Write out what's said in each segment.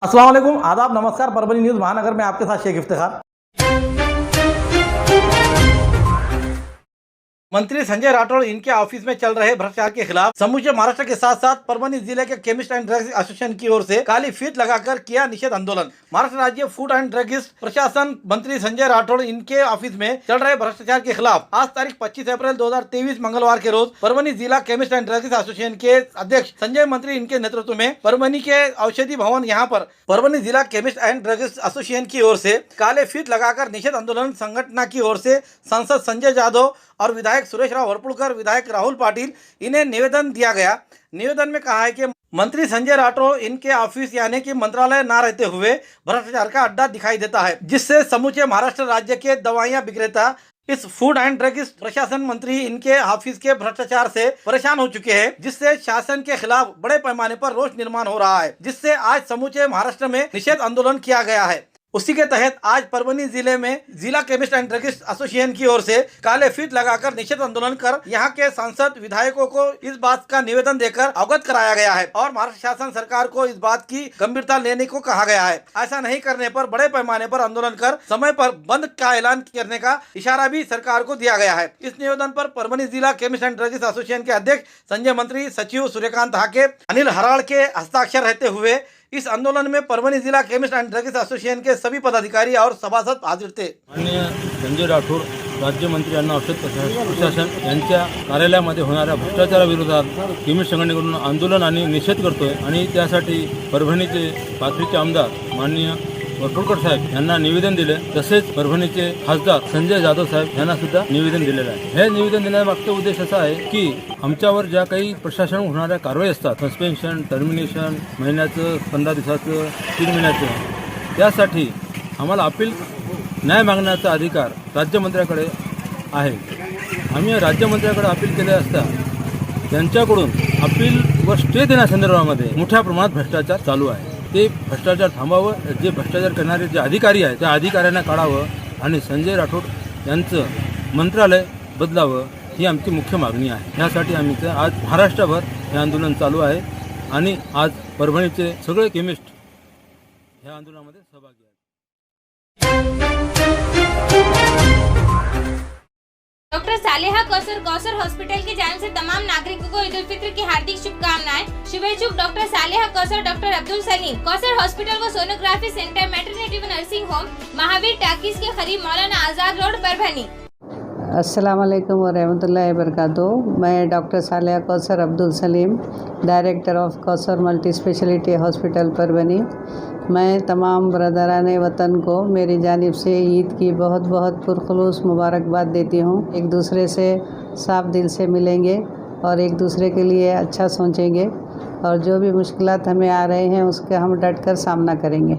अस्सलाम वालेकुम, आदाब, नमस्कार। परभनी न्यूज़ महानगर में आपके साथ शेख इफ्तिखार। मंत्री संजय राठौड़ इनके ऑफिस में चल रहे भ्रष्टाचार के खिलाफ समूचे महाराष्ट्र के साथ साथ परभनी जिले के केमिस्ट एंड ड्रग्स एसोसिएशन की ओर से काली फीत लगाकर किया निषेध आंदोलन। महाराष्ट्र राज्य फूड एंड ड्रग्स प्रशासन मंत्री संजय राठौड़ इनके ऑफिस में चल रहे भ्रष्टाचार के खिलाफ आज तारीख 25 अप्रैल 2023 मंगलवार के रोज परभनी जिला केमिस्ट एंड ड्रग्स एसोसिएशन के अध्यक्ष संजय मंत्री इनके नेतृत्व में परभनी के औषधि भवन यहाँ पर परभनी जिला केमिस्ट एंड ड्रग्स एसोसिएशन की ओर से काले फीत लगाकर निषेध आंदोलन संगठन की ओर से सांसद संजय यादव और विधायक सुरेश राव वरपुड़कर, विधायक राहुल पाटिल इन्हें निवेदन दिया गया। निवेदन में कहा है कि मंत्री संजय राठौड़ इनके ऑफिस यानी कि मंत्रालय ना रहते हुए भ्रष्टाचार का अड्डा दिखाई देता है, जिससे समूचे महाराष्ट्र राज्य के दवाइयां विक्रेता इस फूड एंड ड्रग्स प्रशासन मंत्री इनके ऑफिस के भ्रष्टाचार से परेशान हो चुके हैं, जिससे शासन के खिलाफ बड़े पैमाने पर रोष निर्माण हो रहा है, जिससे आज समूचे महाराष्ट्र में निषेध आंदोलन किया गया है। उसी के तहत आज परभनी जिले में जिला केमिस्ट एंड ड्रग्स एसोसिएशन की ओर से काले फीत लगाकर निषेध आंदोलन कर यहाँ के सांसद विधायकों को इस बात का निवेदन देकर अवगत कराया गया है और महाराष्ट्र शासन सरकार को इस बात की गंभीरता लेने को कहा गया है। ऐसा नहीं करने पर बड़े पैमाने पर आंदोलन कर समय पर बंद का ऐलान करने का इशारा भी सरकार को दिया गया है। इस निवेदन पर परभनी जिला केमिस्ट एंड ड्रग्स एसोसिएशन के अध्यक्ष संजय मंत्री, सचिव सूर्यकांत हाके, अनिल हराड़ के हस्ताक्षर रहते हुए इस आंदोलन में परभनी जिला केमिस्ट एंड ड्रग्स एसोसिएशन के सभी पदाधिकारी और सभासद हाजिर थे। माननीय संजय राठोड राज्यमंत्री अन्न औषध प्रशासन यांच्या कार्यालयामध्ये होणाऱ्या भ्रष्टाचाराविरोधात केमिस्ट संघटनेकडून आंदोलन आणि निषेध करतोय आणि त्यासाठी परभणीचे पाथरीचे आमदार माननीय वरपुड़कर साहेब यांना निवेदन दिले। तसेच परभणीचे खासदार संजय जाधव साहेब यांना सुद्धा निवेदन दिलेलं आहे। हे निवेदन देण्यामागचा उद्देश असा आहे की आमच्यावर ज्या काही प्रशासन होणाऱ्या कारवाई असतात, सस्पेन्शन, टर्मिनेशन, महिन्याचं, 15 दिवसाचं, 3 महिन्याचं, त्यासाठी आम्हाला अपील न्याय मागण्याचा अधिकार राज्यमंत्र्याकडे आहे। आम्ही राज्यमंत्र्याकडे अपील केले असता त्यांच्याकडून अपील व स्टे देण्यासंदर्भामध्ये मोठ्या प्रमाणात भ्रष्टाचार चालू आहे। ते भ्रष्टाचार थांबावं, जे भ्रष्टाचार करणारे जे अधिकारी आहेत त्या अधिकाऱ्यांना काढावं आणि संजय राठोड यांचं मंत्रालय बदलावं ही आमची मुख्य मागणी आहे। यासाठी आम्ही आज महाराष्ट्रभर हे आंदोलन चालू आहे आणि आज परभणीचे सगळे केमिस्ट ह्या आंदोलनामध्ये सहभागी आहेत। डॉक्टर सालेहा कौसर हॉस्पिटल की जानिब से तमाम नागरिकों को ईद उल फित्र की हार्दिक शुभकामनाएं। शुभेच्छुक doctor Saleha Kausar, doctor Abdul Salim. Kausar hospital व सोनोग्राफी सेंटर, मैटरनिटी व नर्सिंग होम, महावीर टाकीज के करीब, मौलाना आज़ाद रोड, परभनी। अस्सलाम वालेकुम व रहमतुल्लाहि व बरकातुहू। मैं doctor Saleha Kausar Abdul Salim, director of Kausar multi speciality hospital Parbhani. मैं तमाम बरदराने वतन को मेरी जानिब से ईद की बहुत बहुत पुरखलूस मुबारकबाद देती हूँ। एक दूसरे से साफ दिल से मिलेंगे और एक दूसरे के लिए अच्छा सोचेंगे और जो भी मुश्किलात हमें आ रहे हैं उसका हम डट कर सामना करेंगे।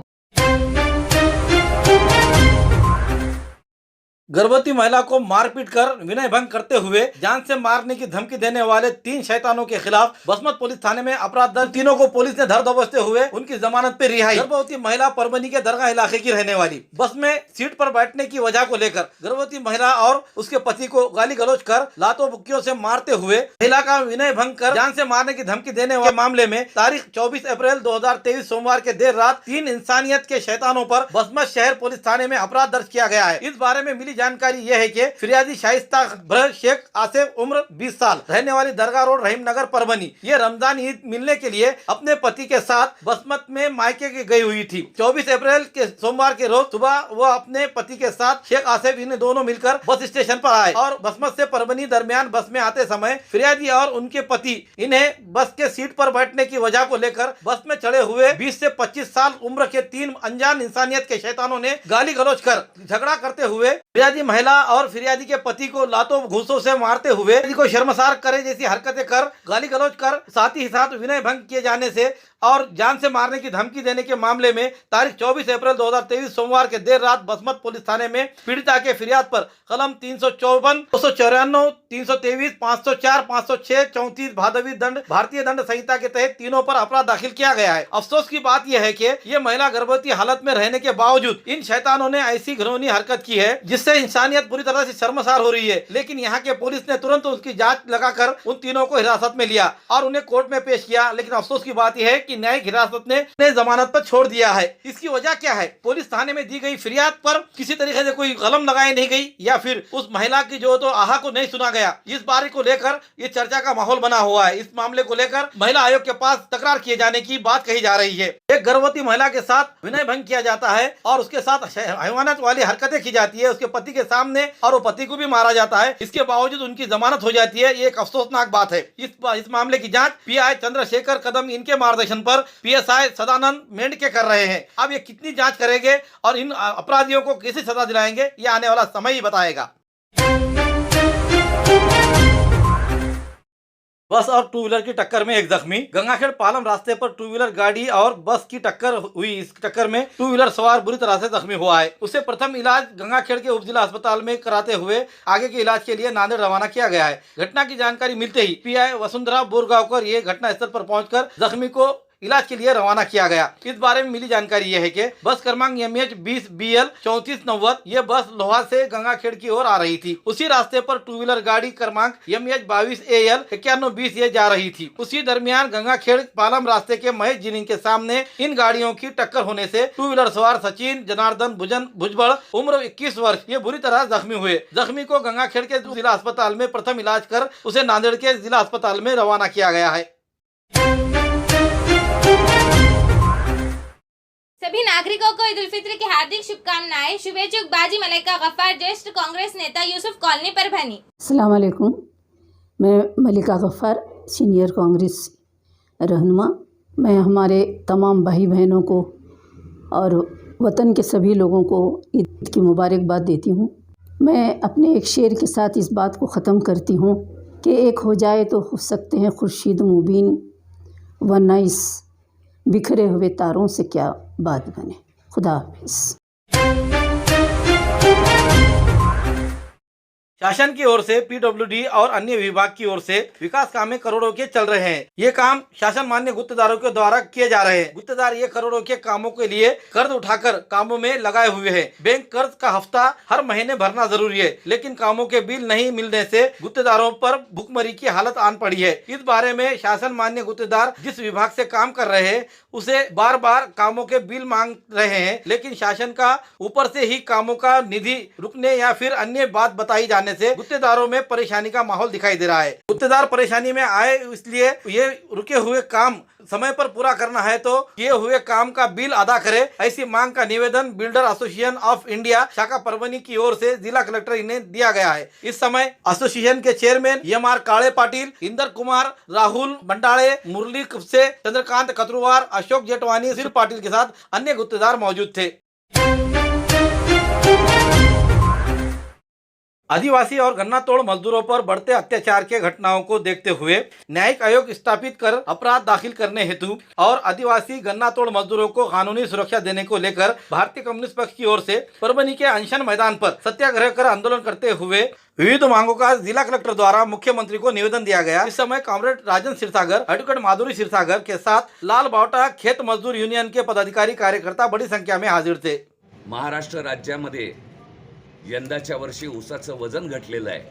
गर्भवती महिला को मारपीट कर विनय भंग करते हुए जान से मारने की धमकी देने वाले 3 शैतानों के खिलाफ बसमत पुलिस थाने में अपराध दर्ज। तीनों को पुलिस ने धर दबोचते हुए उनकी जमानत पे रिहाई। गर्भवती महिला परभनी के दरगाह इलाके की रहने वाली, बस में सीट पर बैठने की वजह को लेकर गर्भवती महिला और उसके पति को गाली गलौज कर लातों बुक्कियों से मारते हुए महिला का विनय भंग कर जान से मारने की धमकी देने वाले मामले में तारीख 24 अप्रैल 2023 सोमवार के देर रात 3 इंसानियत के शैतानों पर बसमत शहर पुलिस थाने में अपराध दर्ज किया गया है। इस बारे में मिली जानकारी यह है कि फिरियादी शाइस्ता ब्रह शेख आसिफ, उम्र 20 साल, रहने वाली दरगाह रोड, रहीम नगर, परभनी, ये रमजान ईद मिलने के लिए अपने पति के साथ बसमत में मायके के गई हुई थी। 24 अप्रैल के सोमवार के रोज सुबह वह अपने पति के साथ शेख आसिफ इन्हें दोनों मिलकर बस स्टेशन पर आए और बसमत से परभनी दरमियान बस में आते समय फिरियादी और उनके पति इन्हें बस के सीट पर बैठने की वजह को लेकर बस में चढ़े हुए 20 से 25 साल उम्र के 3 अनजान इंसानियत के शैतानों ने गाली गलौज कर झगड़ा करते हुए फिरियादी महिला और फिरियादी के पति को लातों घूसों से मारते हुए को शर्मसार करे जैसी हरकतें कर गाली गलौज कर साथ ही साथ विनय भंग किए जाने से और जान से मारने की धमकी देने के मामले में तारीख 24 अप्रैल 2023 सोमवार के देर रात बसमत पुलिस थाने में पीड़िता के फिरियाद पर कलम 354, 294, 323, 504, 506, 34 भादवी दंड भारतीय दंड संहिता के तहत तीनों पर अपराध दाखिल किया गया है। अफसोस की बात यह है कि ये महिला गर्भवती हालत में रहने के बावजूद इन शैतानों ने ऐसी घिनौनी हरकत की है जिससे इससे इंसानियत पूरी तरह से शर्मसार हो रही है। लेकिन यहाँ के पुलिस ने तुरंत उसकी जांच लगाकर उन तीनों को हिरासत में लिया और उन्हें कोर्ट में पेश किया। लेकिन अफसोस की बात यह है कि न्यायिक हिरासत ने उन्हें जमानत पर छोड़ दिया है। इसकी वजह क्या है? पुलिस थाने में दी गई फिरियाद पर किसी तरीके से कोई कलम लगाई नहीं गई या फिर उस महिला की जो तो आहा को नहीं सुना गया। इस बारे को लेकर ये चर्चा का माहौल बना हुआ है। इस मामले को लेकर महिला आयोग के पास तकरार किए जाने की बात कही जा रही है। एक गर्भवती महिला के साथ विनय भंग किया जाता है और उसके साथ हैवानियत वाली हरकतें की जाती है उसके पति के सामने, और वो पति को भी मारा जाता है। इसके बावजूद उनकी जमानत हो जाती है। ये एक अफसोसनाक बात है। इस मामले की जांच पीआई चंद्रशेखर कदम इनके मार्गदर्शन पर पीएसआई सदानंद मेंढके कर रहे हैं। अब ये कितनी जांच करेंगे और इन अपराधियों को कैसे सजा दिलाएंगे, ये आने वाला समय ही बताएगा। बस और टू व्हीलर की टक्कर में एक जख्मी। गंगाखेड़ पालम रास्ते पर टू व्हीलर गाड़ी और बस की टक्कर हुई। इस टक्कर में टू व्हीलर सवार बुरी तरह से जख्मी हुआ है। उसे प्रथम इलाज गंगाखेड़ के उपजिला अस्पताल में कराते हुए आगे के इलाज के लिए नांदेड़ रवाना किया गया है। घटना की जानकारी मिलते ही पीआई वसुंधरा बोरगांवकर ये घटना स्थल पर पहुंचकर जख्मी को इलाज के लिए रवाना किया गया। इस बारे में मिली जानकारी यह है कि बस क्रमांक MH 20BL 3490 ये बस लोहा से गंगाखेड़ की ओर आ रही थी। उसी रास्ते पर टू व्हीलर गाड़ी क्रमांक MH 22AL 9120 ये जा रही थी। उसी दरमियान गंगाखेड़ पालम रास्ते के महेश जिनिंग के सामने इन गाड़ियों की टक्कर होने से टू व्हीलर सवार सचिन जनार्दन भुजबड़ उम्र 21 वर्ष ये बुरी तरह जख्मी हुए। जख्मी को गंगाखेड़ के जिला अस्पताल में प्रथम इलाज कर उसे नांदेड़ के जिला अस्पताल में रवाना किया गया है। सभी नागरिकों को ईद उल फित्र की हार्दिक शुभकामनाएं। शुभेच्छुक बाजी मलिका गफ्फार, ज्येष्ठ कांग्रेस नेता, यूसुफ कॉलोनी, परभनी। अस्सलाम वालेकुम। मैं मलिका गफ्फार, सीनियर कांग्रेस रहनुमा। मैं हमारे तमाम भाई बहनों को और वतन के सभी लोगों को ईद की मुबारकबाद देती हूँ। मैं अपने एक शेर के साथ इस बात को ख़त्म करती हूँ कि एक हो जाए तो हो सकते हैं खुर्शीद मुबीन, वरना इस बिखरे हुए तारों से क्या बात बने। खुदा हाफिज़। शासन की ओर से पीडब्ल्यूडी और अन्य विभाग की ओर से विकास काम करोड़ों के चल रहे हैं। ये काम शासन मान्य गुत्तेदारों के द्वारा किए जा रहे हैं। गुत्तेदार ये करोड़ों के कामों के लिए कर्ज उठाकर कामों में लगाए हुए हैं। बैंक कर्ज का हफ्ता हर महीने भरना जरूरी है, लेकिन कामों के बिल नहीं मिलने से गुत्तेदारों पर भुखमरी की हालत आन पड़ी है। इस बारे में शासन मान्य गुत्तेदार जिस विभाग से काम कर रहे हैं उसे बार बार कामों के बिल मांग रहे हैं, लेकिन शासन का ऊपर से ही कामों का निधि रुकने या फिर अन्य बात बताई जाने से गुत्तेदारों में परेशानी का माहौल दिखाई दे रहा है। गुत्तेदार परेशानी में आए, इसलिए ये रुके हुए काम समय पर पूरा करना है तो किए हुए काम का बिल अदा करे, ऐसी मांग का निवेदन बिल्डर एसोसिएशन ऑफ इंडिया शाखा परभनी की ओर से जिला कलेक्टर इन्हें दिया गया है। इस समय एसोसिएशन के चेयरमैन MR काळे पाटिल, इंदर कुमार, राहुल मंडाले, मुरली कुप्से, चंद्रकांत कतरुवार, अशोक जेठवानी, सिर पाटिल के साथ अन्य गुत्तेदार मौजूद थे। आदिवासी और गन्ना तोड़ मजदूरों पर बढ़ते अत्याचार के घटनाओं को देखते हुए न्यायिक आयोग स्थापित कर अपराध दाखिल करने हेतु और आदिवासी गन्ना तोड़ मजदूरों को कानूनी सुरक्षा देने को लेकर भारतीय कम्युनिस्ट पक्ष की ओर से परभनी के अनशन मैदान पर सत्याग्रह कर आंदोलन करते हुए विविध मांगों का जिला कलेक्टर द्वारा मुख्यमंत्री को निवेदन दिया गया। इस समय कॉमरेड राजन क्षीरसागर, एडवोकेट माधुरी क्षीरसागर के साथ लाल बावटा खेत मजदूर यूनियन के पदाधिकारी कार्यकर्ता बड़ी संख्या में हाजिर थे। महाराष्ट्र राज्यामध्ये यंदाच्या वर्षी ऊसाचं वजन घटलेलं आहे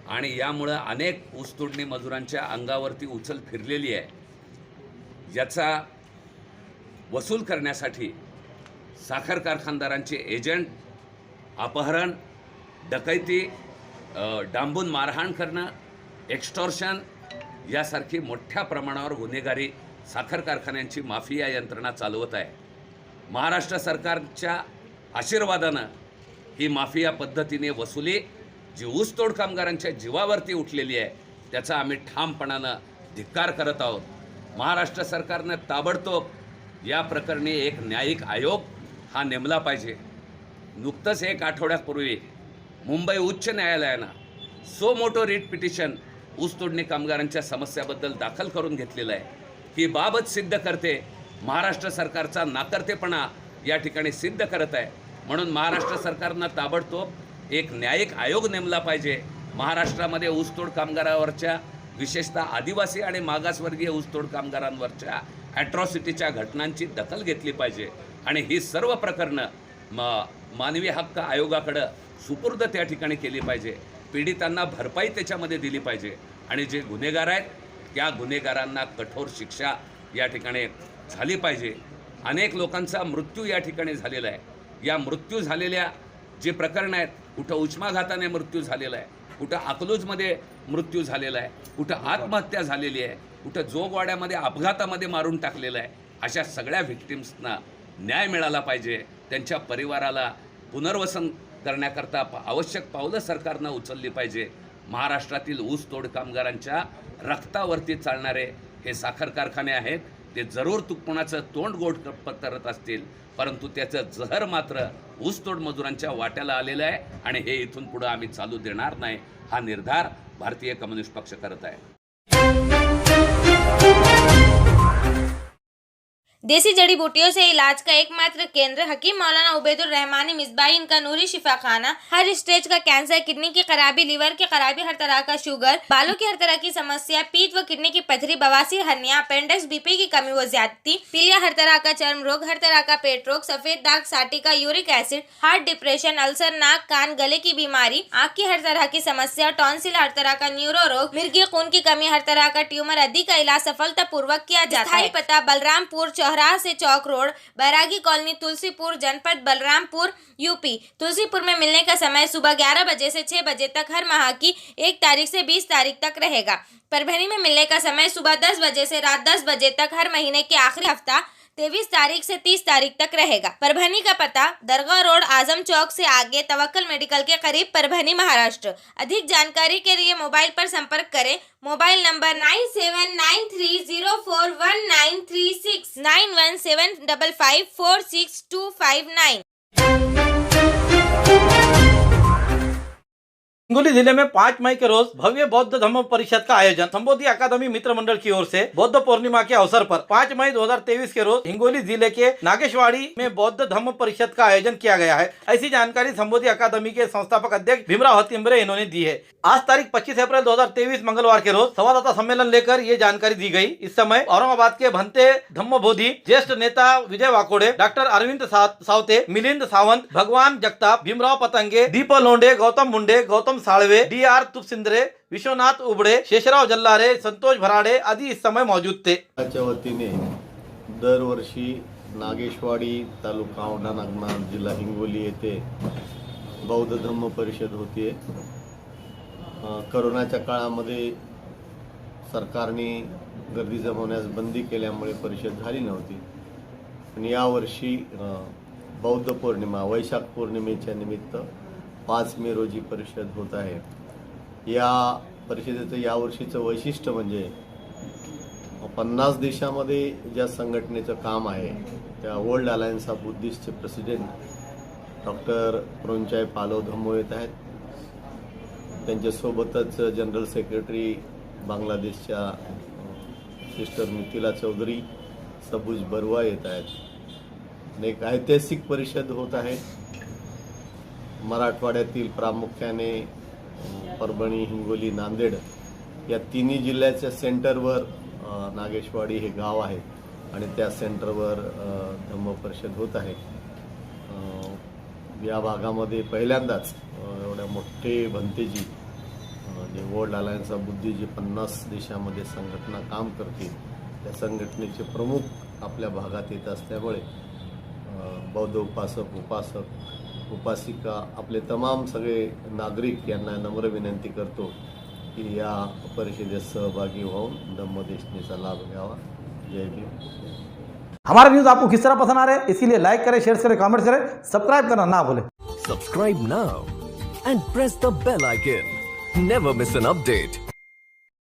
आणि यामुळं अनेक ऊसतोडणी मजुरांच्या अंगावरती उचल फिरलेली आहे। याचा वसूल करण्यासाठी साखर कारखानदारांचे एजंट अपहरण, डकैती, डांबून मारहाण करणं, एक्स्टॉर्शन यासारखी मोठ्या प्रमाणावर गुन्हेगारी साखर कारखान्यांची माफिया यंत्रणा चालवत आहे। महाराष्ट्र सरकारच्या आशीर्वादानं ही माफिया पद्धतीने वसुली जी ऊसतोड कामगारांच्या जीवावरती उठलेली आहे त्याचा आम्ही ठामपणानं धिक्कार करत आहोत। महाराष्ट्र सरकारने ताबडतोब या प्रकरणी एक न्यायिक आयोग हा नेमला पाहिजे। नुकतंच एक आठवड्यापूर्वी मुंबई उच्च न्यायालयानं सो मोटो रिट पिटिशन ऊसतोडणी कामगारांच्या समस्याबद्दल दाखल करून घेतलेलं आहे। ही बाबत सिद्ध करते महाराष्ट्र सरकारचा नाकर्तेपणा या ठिकाणी सिद्ध करत आहे। म्हणून महाराष्ट्र सरकारनं ताबडतोब एक न्यायिक आयोग नेमला पाहिजे। महाराष्ट्रामध्ये ऊसतोड कामगारांवरच्या विशेषतः आदिवासी आणि मागासवर्गीय ऊसतोड कामगारांवरच्या ॲट्रॉसिटीच्या घटनांची दखल घेतली पाहिजे आणि ही सर्व प्रकरणं मानवी हक्क आयोगाकडे सुपूर्द त्या ठिकाणी केली पाहिजे, पीडितांना भरपाई त्याच्यामध्ये दिली पाहिजे आणि जे गुन्हेगार आहेत त्या गुन्हेगारांना कठोर शिक्षा या ठिकाणी झाली पाहिजे. अनेक लोकांचा मृत्यू या ठिकाणी झालेला आहे. या मृत्यू झालेल्या जे प्रकरण आहेत, कुठं उष्माघाताने मृत्यू झालेला आहे, कुठं अकलूजमध्ये मृत्यू झालेला आहे, कुठं आत्महत्या झालेली आहे, कुठं जोगवाड्यामध्ये अपघातामध्ये मारून टाकलेलं आहे, अशा सगळ्या व्हिक्टिम्सना न्याय मिळाला पाहिजे. त्यांच्या परिवाराला पुनर्वसन करण्याकरता आवश्यक पावलं सरकारनं उचलली पाहिजे. महाराष्ट्रातील ऊसतोड कामगारांच्या रक्तावरती चालणारे हे साखर कारखाने आहेत. ते जरूर कोणाचं तोंड गोड करत असतील, परंतु त्याचं जहर मात्र ऊसतोड मजुरांच्या वाट्याला आलेलं आहे आणि हे इथून पुढे आम्ही चालू देणार नाही. हा निर्धार भारतीय कम्युनिस्ट पक्ष करत आहे. देसी जड़ी बूटियों से इलाज का एकमात्र केंद्र हकीम मौलाना उबैदुर रहमानी मिसबाही इनका नूरी शिफा खाना। हर स्टेज का कैंसर, किडनी की खराबी, लीवर की खराबी, हर तरह का शुगर, बालों की हर तरह की समस्या, पीठ व किडनी की पथरी, बवासीर, हर्निया, अपेंडिक्स, बीपी की कमी व ज्यादती, पीलिया, हर तरह का चर्म रोग, हर तरह का पेट रोग, सफेद दाग, sciatica, uric acid, heart, depression, ulcer, नाक, कान, गले की बीमारी, आँख की हर तरह की समस्या, टॉन्सिल, हर तरह का न्यूरो रोग, मिर्गी खून की कमी, हर तरह का ट्यूमर आदि का इलाज सफलतापूर्वक किया जाता है। पता बलरामपुर चौराहा से चौक रोड, बैरागी कॉलोनी, तुलसीपुर, जनपद बलरामपुर, यूपी। तुलसीपुर में मिलने का समय सुबह 11 बजे से 6 बजे तक हर माह की 1 तारीख से 20 तारीख तक रहेगा। परभणी में मिलने का समय सुबह 10 बजे से रात 10 बजे तक हर महीने के आखिरी हफ्ता 23 तारीख से 30 तारीख तक रहेगा। परभणी का पता दरगाह रोड, आजम चौक से आगे, तवक्कल मेडिकल के करीब, परभणी, महाराष्ट्र। अधिक जानकारी के लिए मोबाइल पर संपर्क करें। Mobile number 9793041936 9175546259। हिंगोली जिले में 5 मई के रोज भव्य बौद्ध धम्म परिषद का आयोजन संबोधि अकादमी मित्र मंडल की ओर से बौद्ध पूर्णिमा के अवसर पर 5 मई 2023 के रोज हिंगोली जिले के नागेशवाड़ी में बौद्ध धम्म परिषद का आयोजन किया गया है। ऐसी जानकारी संबोधि अकादमी के संस्थापक अध्यक्ष भीमराव हतिम्बरे इन्होंने दी है। आज तारीख 25 अप्रैल 2023 मंगलवार के रोज संवाददाता सम्मेलन लेकर ये जानकारी दी गई। इस समय औरंगाबाद के भंते धम्मबोधि, ज्येष्ठ नेता विजय वाकोडे, डॉक्टर अरविंद सावते, मिलिंद सावंत, भगवान जगताप, भीमराव पतंगे, दीप लोंढे, गौतम मुंडे, गौतम साळवे, DR तुपसिंद्रे, विश्वनाथ उबड़े, शेषराव जल्लारे, संतोष भराडे आदि इस समय मौजूद थे। च्या वतीने दरवर्षी नागेशवाडी तालुका औंढा नागनाथ जिल्हा हिंगोली येथे बौद्ध धम्म परिषद होतीये। कोरोनाच्या काळामध्ये सरकारने गर्दी जमवण्यास बंदी केल्यामुळे परिषद झाली नव्हती, पण यावर्षी बौद्ध पौर्णिमा वैशाख पौर्णिमेच्या निमित्त 5 मे रोजी परिषद होत आहे। या परिषदेचं यावर्षीचं वैशिष्ट्य म्हणजे 50 देशामध्ये ज्या संघटनेचं काम आहे त्या वर्ल्ड अलायन्स ऑफ बुद्धिस्टचे प्रेसिडेंट डॉक्टर प्रोंचाय पालो धम्मो येत आहेत। त्यांच्यासोबतच जनरल सेक्रेटरी बांगलादेशच्या सिस्टर मिथिला चौधरी, सबूज बरुआ येत आहेत। एक ऐतिहासिक परिषद होत आहे। मराठवाड्यातील प्रामुख्याने परभणी, हिंगोली, नांदेड या तिन्ही जिल्ह्याच्या सेंटरवर नागेशवाडी हे गाव आहे आणि त्या सेंटरवर धम्म परिषद होत आहे। या भागामध्ये पहिल्यांदाच एवढ्या मोठे भंतेजी जे वर्ल्ड अलायन्स ऑफ बुद्धी जी 50 देशामध्ये संघटना काम करते त्या संघटनेचे प्रमुख आपल्या भागात येत असल्यामुळे बौद्ध उपासक, उपासिका, आपले तमाम सगळे नागरिक यांना नम्र विनंती करतो की या परिषदेत सहभागी होऊन धम्मदेशनीचा लाभ घ्यावा। जय भीम। हमारा न्यूज आपको किस तरह पसंद आ रहा है, इसीलिए लाइक करें, शेयर करें, कमेंट करें, सब्सक्राइब करना ना भूलें। Subscribe now and press the bell icon. Never miss an update.